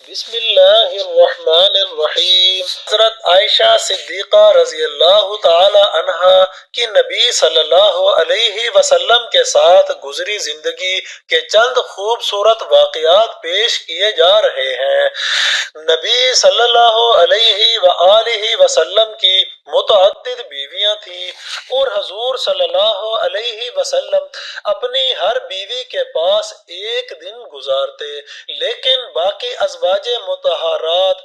بسم اللہ الرحمن الرحیم۔ حضرت عائشہ صدیقہ رضی اللہ تعالی عنہا کی نبی صلی اللہ علیہ وسلم کے ساتھ گزری زندگی کے چند خوبصورت واقعات پیش کیے جا رہے ہیں۔ نبی صلی اللہ علیہ وآلہ وسلم کی متعدد بیویاں تھیں اور حضور صلی اللہ علیہ وسلم اپنی ہر بیوی کے پاس ایک دن گزارتے، لیکن باقی ازواج مطہرات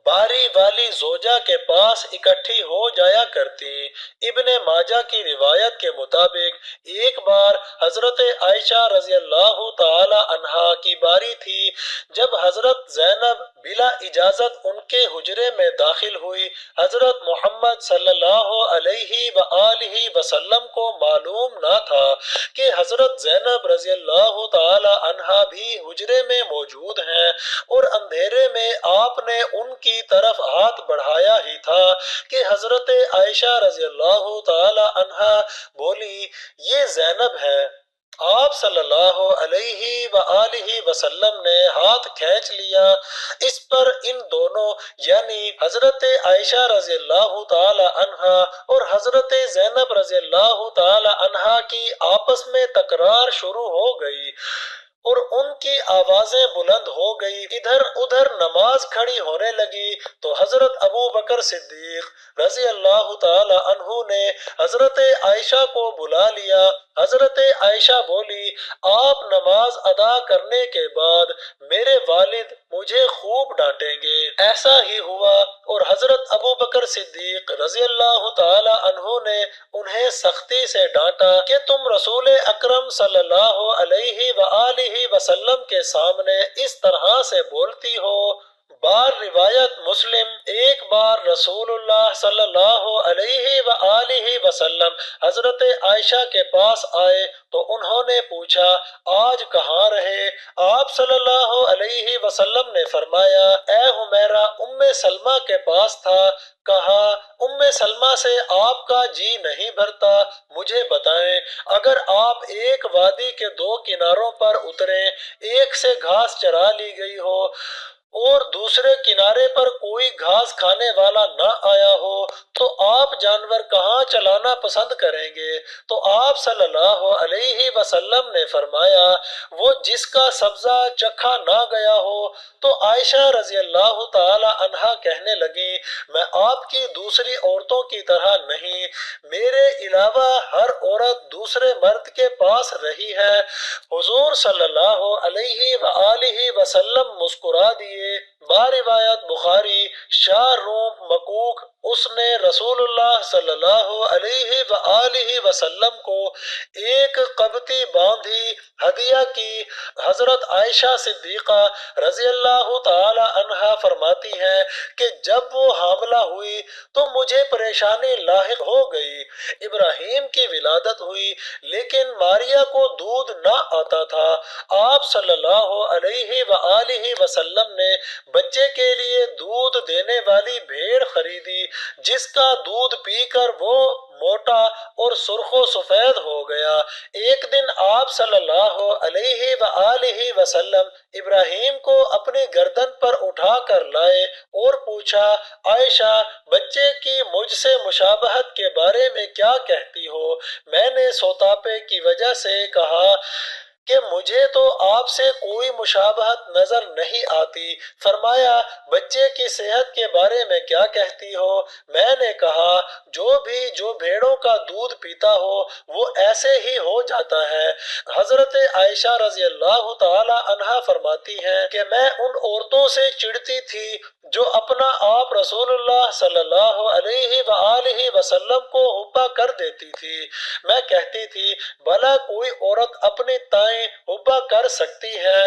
باری والی زوجہ کے پاس اکٹھی ہو جایا کرتی۔ ابن ماجہ کی روایت کے مطابق ایک بار حضرت عائشہ رضی اللہ تعالی عنہا کی باری تھی جب حضرت زینب بلا اجازت ان کے حجرے میں داخل ہوئی۔ حضرت محمد صلی اللہ علیہ وآلہ وسلم کو معلوم نہ تھا کہ حضرت زینب رضی اللہ تعالی عنہا بھی حجرے میں موجود ہیں، اور اندھیرے میں آپ نے ان کی طرف ہاتھ بڑھایا ہی تھا کہ حضرت عائشہ رضی اللہ تعالی عنہا بولی، یہ زینب ہے۔ آپ صلی اللہ علیہ وآلہ وسلم نے ہاتھ کھینچ لیا۔ اس پر ان دونوں یعنی حضرت عائشہ رضی اللہ تعالی عنہا اور حضرت زینب رضی اللہ تعالی عنہا کی آپس میں تکرار شروع ہو گئی اور ان کی آوازیں بلند ہو گئی۔ ادھر ادھر نماز کھڑی ہونے لگی تو حضرت ابو بکر صدیق رضی اللہ تعالی عنہ نے حضرت عائشہ کو بلا لیا۔ حضرت عائشہ بولی، آپ نماز ادا کرنے کے بعد میرے والد مجھے خوب ڈانٹیں گے۔ ایسا ہی ہوا اور حضرت ابو بکر صدیق رضی اللہ تعالی عنہ نے انہیں سختی سے ڈانٹا کہ تم رسول اکرم صلی اللہ علیہ وآلہ وسلم کے سامنے اس طرح سے بولتی ہو۔ بار روایت مسلم، ایک بار رسول اللہ صلی اللہ علیہ وآلہ وسلم حضرت عائشہ کے پاس آئے تو انہوں نے پوچھا، آج کہاں رہے؟ آپ صلی اللہ علیہ وسلم نے فرمایا، اے حمیرہ ام سلمہ کے پاس تھا۔ کہا، ام سلمہ سے آپ کا جی نہیں بھرتا، مجھے بتائیں، اگر آپ ایک وادی کے دو کناروں پر اتریں، ایک سے گھاس چرا لی گئی ہو اور دوسرے کنارے پر کوئی گھاس کھانے والا نہ آیا ہو تو آپ جانور کہاں چلانا پسند کریں گے؟ تو آپ صلی اللہ علیہ وسلم نے فرمایا، وہ جس کا سبزہ چکھا نہ گیا ہو۔ تو عائشہ رضی اللہ تعالی عنہا کہنے لگی، میں آپ کی دوسری عورتوں کی طرح نہیں، میرے علاوہ ہر عورت دوسرے مرد کے پاس رہی ہے۔ حضور صلی اللہ علیہ وآلہ وسلم مسکرا دیے۔ باروایت بخاری، شاہ روم مکوک، اس نے رسول اللہ صلی اللہ علیہ وآلہ وسلم کو ایک قبطی باندھی ہدیہ کی۔ حضرت عائشہ صدیقہ رضی اللہ تعالی عنہا فرماتی ہیں کہ جب وہ حاملہ ہوئی تو مجھے پریشانی لاحق ہو گئی۔ ابراہیم کی ولادت ہوئی لیکن ماریا کو دودھ نہ آتا تھا۔ آپ صلی اللہ علیہ وآلہ وسلم نے بچے کے لیے دودھ دینے والی بھیڑ خریدی جس کا دودھ پی کر وہ موٹا اور سرخ و سفید ہو گیا۔ ایک دن آپ صلی اللہ علیہ وآلہ وسلم ابراہیم کو اپنی گردن پر اٹھا کر لائے اور پوچھا، عائشہ بچے کی مجھ سے مشابہت کے بارے میں کیا کہتی ہو؟ میں نے سوتاپے کی وجہ سے کہا کہ مجھے تو آپ سے کوئی مشابہت نظر نہیں آتی۔ فرمایا، بچے کی صحت کے بارے میں کیا کہتی ہو؟ میں نے کہا، جو بھیڑوں کا دودھ پیتا ہو وہ ایسے ہی ہو جاتا ہے۔ حضرت عائشہ رضی اللہ تعالی عنہا فرماتی ہیں کہ میں ان عورتوں سے چڑھتی تھی جو اپنا آپ رسول اللہ صلی اللہ علیہ وآلہ وسلم کو حبا کر دیتی تھی۔ میں کہتی تھی، بھلا کوئی عورت اپنی تائیں حبا کر سکتی ہے؟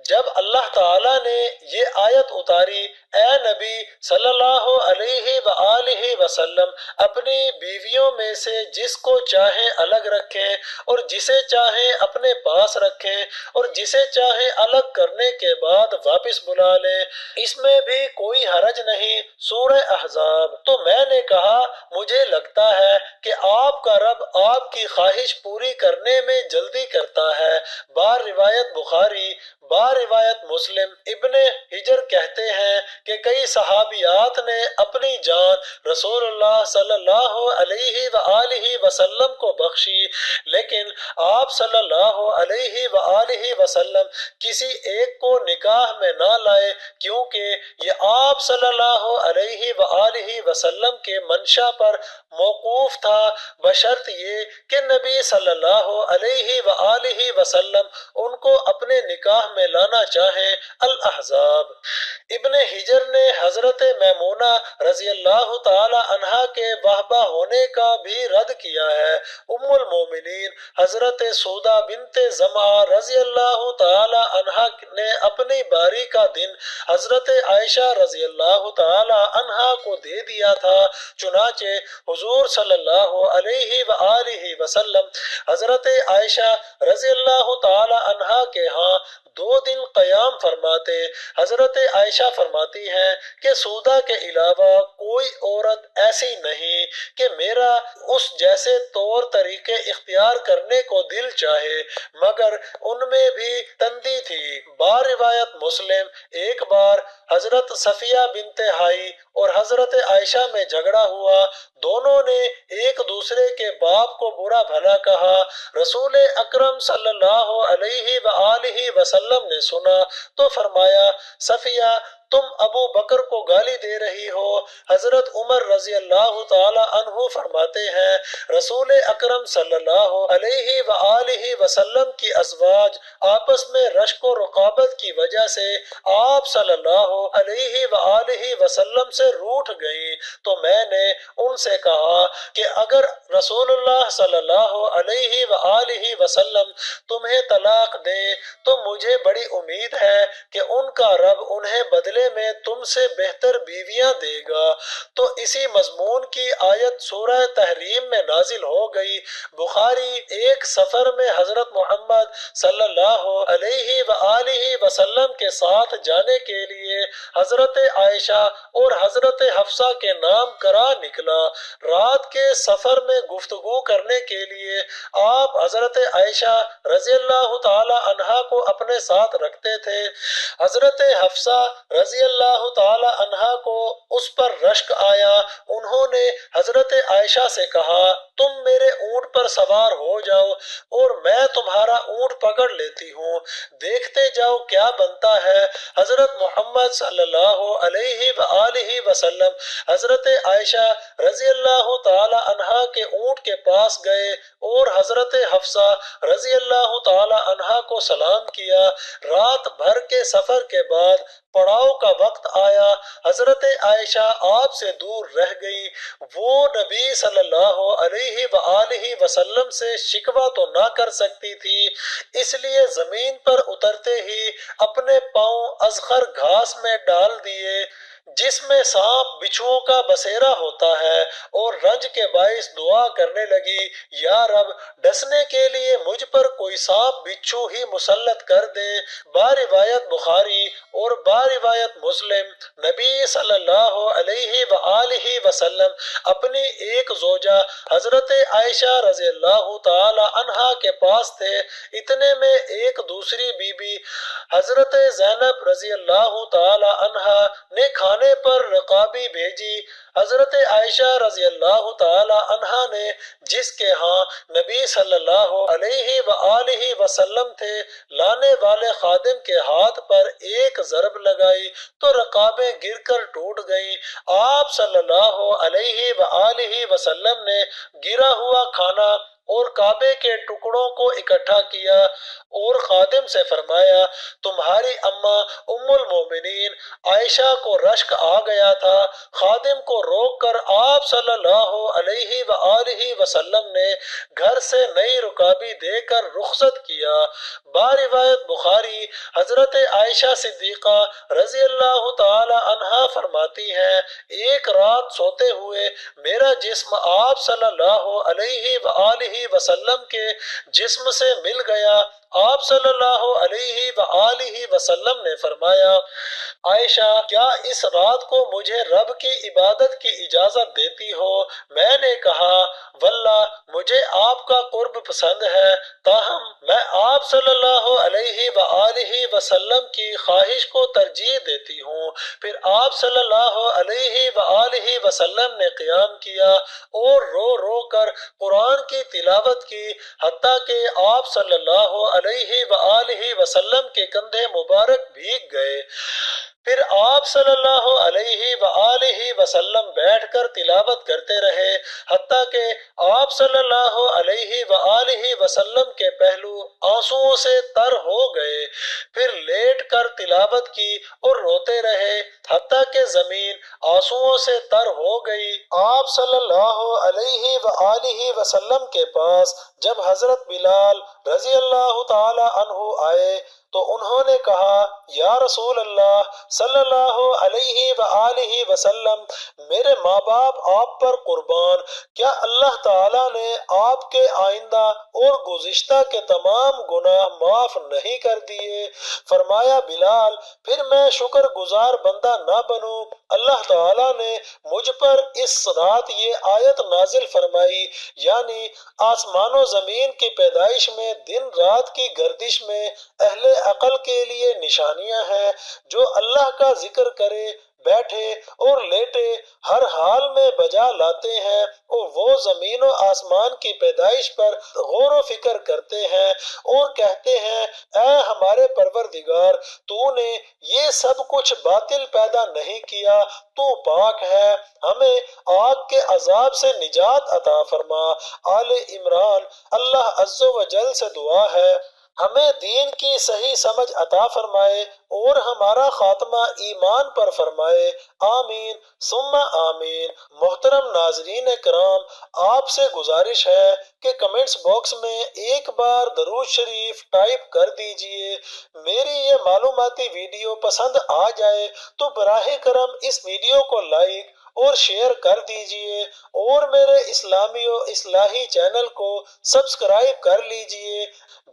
جب اللہ تعالیٰ نے یہ آیت اتاری، اے نبی صلی اللہ علیہ وآلہ وسلم اپنی بیویوں میں سے جس کو چاہیں الگ رکھیں اور جسے چاہیں اپنے پاس رکھیں اور جسے چاہیں الگ کرنے کے بعد واپس بلا لیں، اس میں بھی کوئی حرج نہیں۔ سورہ احزاب۔ تو میں نے کہا مجھے لگتا ہے کہ آپ کا رب آپ کی خواہش پوری کرنے میں جلدی کرتا ہے۔ بار روایت بخاری، بار روایت مسلم۔ ابن حجر کہتے ہیں کہ کئی صحابیات نے اپنی جان رسول اللہ صلی اللہ علیہ وآلہ وسلم کو بخشی، لیکن آپ صلی اللہ علیہ وآلہ وسلم کسی ایک کو نکاح میں نہ لائے، کیونکہ یہ آپ صلی اللہ علیہ وآلہ وسلم کے منشا پر موقوف تھا، بشرط یہ کہ نبی صلی اللہ علیہ وآلہ وسلم ان کو اپنے نکاح میں لانا چاہیں۔ الاحزاب۔ ابن حجر نے حضرت میمونہ رضی اللہ تعالی عنہا کے وہبہ ہونے کا بھی رد کیا ہے۔ ام المومنین حضرت سودہ بنت زمعہ رضی اللہ تعالی عنہا نے اپنی باری کا دن حضرت عائشہ رضی اللہ تعالی عنہا کو دے دیا تھا، چنانچہ حضور صلی اللہ علیہ وآلہ وسلم حضرت عائشہ رضی اللہ تعالی عنہا کے ہاں 2 دن قیام فرماتے۔ حضرت عائشہ فرماتی ہیں کہ سودہ کے علاوہ کوئی عورت ایسی نہیں کہ میرا اس جیسے طور طریقے اختیار کرنے کو دل چاہے، مگر ان میں بھی تندی تھی۔ بار روایت مسلم، ایک بار حضرت صفیہ بنت حائی اور حضرت عائشہ میں جھگڑا ہوا، دونوں نے ایک دوسرے کے باپ کو برا بھلا کہا۔ رسول اکرم صلی اللہ علیہ وآلہ وسلم نے سنا تو فرمایا صفیہ تم ابو بکر کو گالی دے رہی ہو۔ حضرت عمر رضی اللہ تعالی عنہ فرماتے ہیں رسول اکرم صلی اللہ علیہ وآلہ وسلم کی ازواج آپس میں رشک و رقابت کی وجہ سے آپ صلی اللہ علیہ وآلہ وسلم سے روٹھ گئیں، تو میں نے ان سے کہا کہ اگر رسول اللہ صلی اللہ علیہ وآلہ وسلم تمہیں طلاق دیں تو مجھے بڑی امید ہے کہ ان کا رب انہیں بدلے میں تم سے بہتر بیویاں دے گا۔ تو اسی مضمون کی آیت سورہ تحریم میں نازل ہو گئی۔ بخاری ایک سفر میں حضرت محمد صلی اللہ علیہ وآلہ وسلم کے ساتھ جانے کے لیے حضرت عائشہ اور حضرت حفصہ کے نام کرا نکلا۔ رات کے سفر میں گفتگو کرنے کے لیے آپ حضرت عائشہ رضی اللہ تعالی عنہا کو اپنے ساتھ رکھتے تھے۔ حضرت حفصہ رضی اللہ تعالی عنہا کو اس پر رشک آیا، انہوں نے حضرت عائشہ سے کہا تم میرے اونٹ پر سوار ہو جاؤ اور میں تمہارا اونٹ پکڑ لیتی ہوں، دیکھتے جاؤ کیا بنتا ہے۔ حضرت محمد صلی اللہ علیہ وآلہ وسلم حضرت عائشہ رضی اللہ تعالی عنہا کے اونٹ کے پاس گئے اور حضرت حفصہ رضی اللہ تعالی عنہا کو سلام کیا۔ رات بھر کے سفر کے بعد پڑاؤ کا وقت آیا، حضرت عائشہ آپ سے دور رہ گئی۔ وہ نبی صلی اللہ علیہ وآلہ وسلم سے شکوہ تو نہ کر سکتی تھی، اس لیے زمین پر اترتے ہی اپنے پاؤں ازخر گھاس میں ڈال دیے جس میں سانپ بچھوؤں کا بسیرا ہوتا ہے، اور رنج کے باعث دعا کرنے لگی یا رب ڈسنے کے لیے مجھ پر کوئی سانپ بچھو ہی مسلط کر دے۔ با روایت بخاری اور با روایت مسلم نبی صلی اللہ علیہ وآلہ وسلم اپنی ایک زوجہ حضرت عائشہ رضی اللہ تعالی عنہا کے پاس تھے، اتنے میں ایک دوسری بی بی حضرت زینب رضی اللہ تعالی عنہا نے کھانے پر رقابی بھیجی۔ حضرت عائشہ رضی اللہ تعالی عنہا نے جس کے ہاں نبی صلی اللہ علیہ وآلہ وسلم تھے لانے والے خادم کے ہاتھ پر ایک ضرب لگائی تو رقابیں گر کر ٹوٹ گئیں۔ آپ صلی اللہ علیہ وآلہ وسلم نے گرا ہوا کھانا اور کعبے کے ٹکڑوں کو اکٹھا کیا اور خادم سے فرمایا تمہاری اماں ام المومنین عائشہ کو رشک آ گیا تھا۔ خادم کو روک کر آپ صلی اللہ علیہ وآلہ وسلم نے گھر سے نئی رکابی دے کر رخصت کیا۔ باروایت بخاری حضرت عائشہ صدیقہ رضی اللہ تعالی عنہا فرماتی ہیں ایک رات سوتے ہوئے میرا جسم آپ صلی اللہ علیہ وآلہ وسلم کے جسم سے مل گیا۔ آپ صلی اللہ علیہ وآلہ وسلم نے فرمایا عائشہ کیا اس رات کو مجھے رب کی عبادت کی اجازت دیتی ہو؟ میں نے کہا واللہ مجھے آپ کا قرب پسند ہے، تاہم میں آپ صلی اللہ علیہ وآلہ وسلم کی خواہش کو ترجیح دیتی ہوں۔ پھر آپ صلی اللہ علیہ وآلہ وسلم نے قیام کیا اور رو رو کر قرآن کی تلاوت کی حتیٰ کہ آپ صلی اللہ علیہ وآلہ وسلم کے کندھے مبارک بھیگ گئے۔ پھر آپ صلی اللہ علیہ وآلہ وسلم بیٹھ کر تلاوت کرتے رہے حتیٰ کہ آپ صلی اللہ علیہ وآلہ وسلم کے پہلو آنسوؤں سے تر ہو گئے۔ پھر لیٹ کر تلاوت کی اور روتے رہے حتیٰ کہ زمین آنسوؤں سے تر ہو گئی۔ آپ صلی اللہ علیہ وآلہ وسلم کے پاس جب حضرت بلال رضی اللہ تعالی عنہ آئے تو انہوں نے کہا یا رسول اللہ صلی اللہ علیہ وآلہ وسلم میرے ماں باپ آپ پر قربان، کیا اللہ تعالیٰ نے آپ کے آئندہ اور گزشتہ کے تمام گناہ معاف نہیں کر دیے؟ فرمایا بلال پھر میں شکر گزار بندہ نہ بنوں؟ اللہ تعالیٰ نے مجھ پر اس رات یہ آیت نازل فرمائی یعنی آسمان و زمین کی پیدائش میں دن رات کی گردش میں اہل عقل کے لیے نشانیاں ہیں، جو اللہ کا ذکر کرے بیٹھے اور لیٹے ہر حال میں بجا لاتے ہیں اور وہ زمین و آسمان کی پیدائش پر غور و فکر کرتے ہیں اور کہتے ہیں اے ہمارے پروردگار تو نے یہ سب کچھ باطل پیدا نہیں کیا، تو پاک ہے، ہمیں آگ کے عذاب سے نجات عطا فرما۔ آل عمران۔ اللہ عز و جل سے دعا ہے ہمیں دین کی صحیح سمجھ عطا فرمائے اور ہمارا خاتمہ ایمان پر فرمائے، آمین ثم آمین۔ محترم ناظرین کرام، آپ سے گزارش ہے کہ کمنٹس باکس میں ایک بار درود شریف ٹائپ کر دیجئے۔ میری یہ معلوماتی ویڈیو پسند آ جائے تو براہ کرم اس ویڈیو کو لائک اور شیئر کر دیجئے اور میرے اسلامی و اصلاحی چینل کو سبسکرائب کر لیجئے۔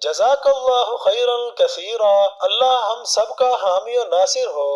جزاک اللہ خیرا کثیرا۔ اللہ ہم سب کا حامی و ناصر ہو۔